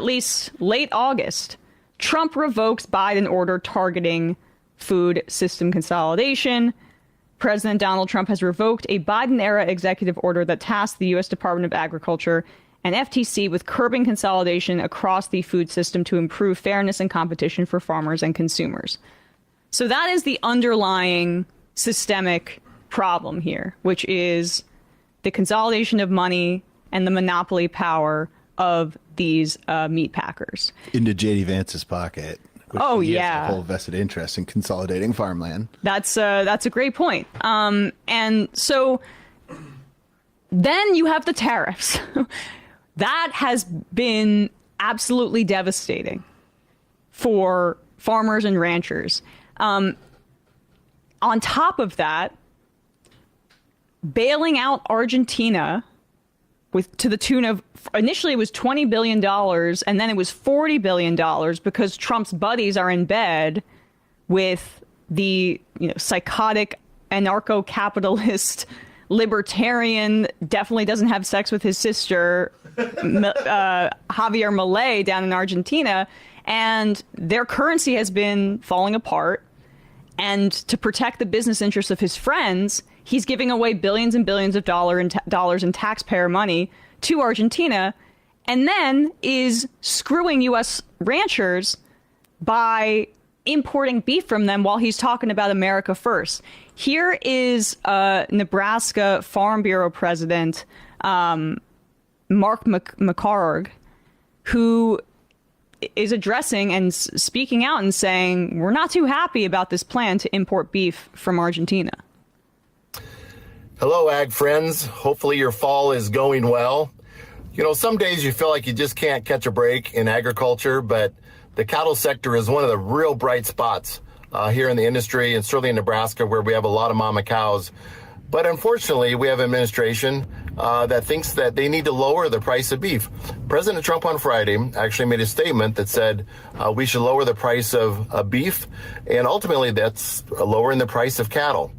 at least late August, Trump revokes Biden order targeting food system consolidation. President Donald Trump has revoked a Biden-era executive order that tasked the U.S. Department of Agriculture and FTC with curbing consolidation across the food system to improve fairness and competition for farmers and consumers. So that is the underlying systemic problem here, which is the consolidation of money and the monopoly power of these meat packers. Into J.D. Vance's pocket. Oh, he yeah. has a whole vested interest in consolidating farmland. That's a great point. And so then you have the tariffs. That has been absolutely devastating for farmers and ranchers. On top of that, bailing out Argentina to the tune of, initially it was $20 billion, and then it was $40 billion because Trump's buddies are in bed with the psychotic anarcho-capitalist libertarian, definitely doesn't have sex with his sister, Javier Milei down in Argentina, and their currency has been falling apart. And to protect the business interests of his friends, he's giving away billions and billions of dollars in taxpayer money to Argentina, and then is screwing U.S. ranchers by importing beef from them while he's talking about America first. Here is Nebraska Farm Bureau President Mark McCarg, who is addressing and speaking out and saying, we're not too happy about this plan to import beef from Argentina. Hello, ag friends. Hopefully your fall is going well. Some days you feel like you just can't catch a break in agriculture, but the cattle sector is one of the real bright spots here in the industry, and certainly in Nebraska, where we have a lot of mama cows. But unfortunately, we have an administration that thinks that they need to lower the price of beef. President Trump on Friday actually made a statement that said we should lower the price of beef, and ultimately that's lowering the price of cattle.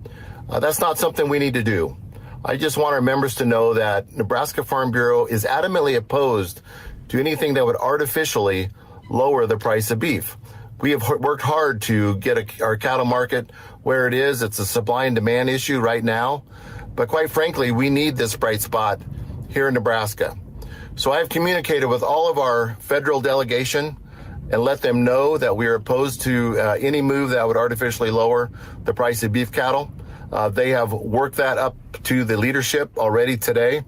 That's not something we need to do. I just want our members to know that Nebraska Farm Bureau is adamantly opposed to anything that would artificially lower the price of beef. We have worked hard to get our cattle market where it is. It's a supply and demand issue right now. But quite frankly, we need this bright spot here in Nebraska. So I've communicated with all of our federal delegation and let them know that we are opposed to any move that would artificially lower the price of beef cattle. They have worked that up to the leadership already today.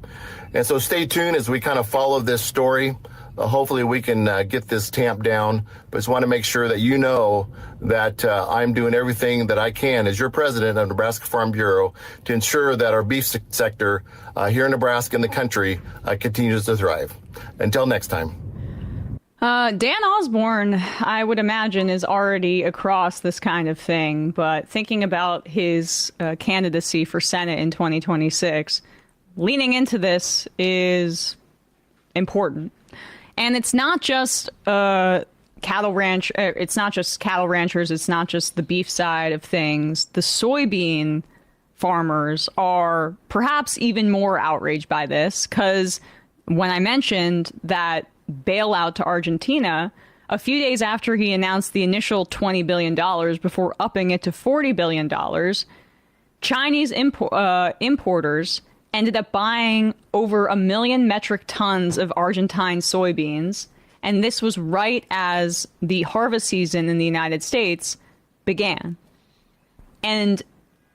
And so stay tuned as we kind of follow this story. Hopefully we can get this tamped down, but just want to make sure that you know that I'm doing everything that I can as your president of Nebraska Farm Bureau to ensure that our beef sector here in Nebraska and the country continues to thrive. Until next time. Dan Osborne, I would imagine, is already across this kind of thing, but thinking about his candidacy for Senate in 2026, leaning into this is important. And it's not just cattle ranchers. It's not just the beef side of things. The soybean farmers are perhaps even more outraged by this, because when I mentioned that bailout to Argentina, a few days after he announced the initial $20 billion before upping it to $40 billion, Chinese importers ended up buying over 1 million metric tons of Argentine soybeans. And this was right as the harvest season in the United States began. And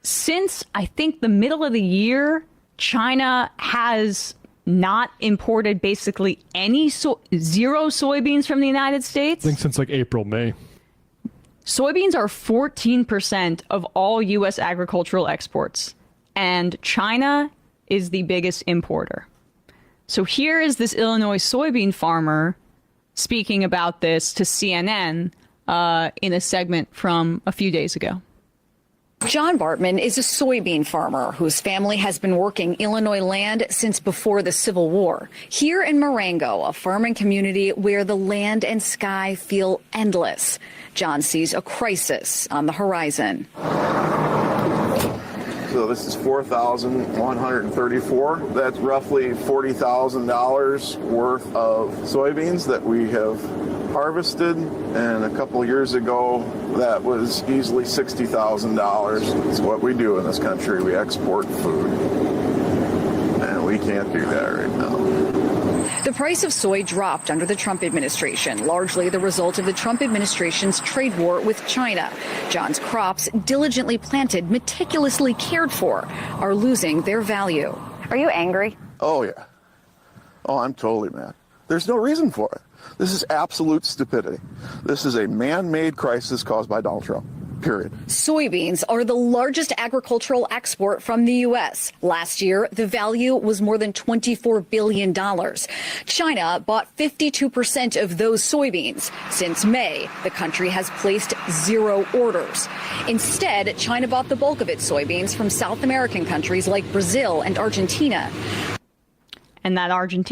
since, I think, the middle of the year, China has not imported basically zero soybeans from the United States. I think since like April, May. Soybeans are 14% of all U.S. agricultural exports. And China is the biggest importer. So here is this Illinois soybean farmer speaking about this to CNN in a segment from a few days ago. John Bartman is a soybean farmer whose family has been working Illinois land since before the Civil War. Here in Marengo, a farming community where the land and sky feel endless, John sees a crisis on the horizon. So this is 4,134. That's roughly $40,000 worth of soybeans that we have harvested, and a couple years ago that was easily $60,000. It's what we do in this country. We export food, and we can't do that right now. The price of soy dropped under the Trump administration, largely the result of the Trump administration's trade war with China. John's crops, diligently planted, meticulously cared for, are losing their value. Are you angry? Oh, yeah. Oh, I'm totally mad. There's no reason for it. This is absolute stupidity. This is a man-made crisis caused by Donald Trump. Period. Soybeans are the largest agricultural export from the U.S. Last year, the value was more than $24 billion. China bought 52% of those soybeans. Since May, the country has placed 0 orders. Instead, China bought the bulk of its soybeans from South American countries like Brazil and Argentina. And that Argentina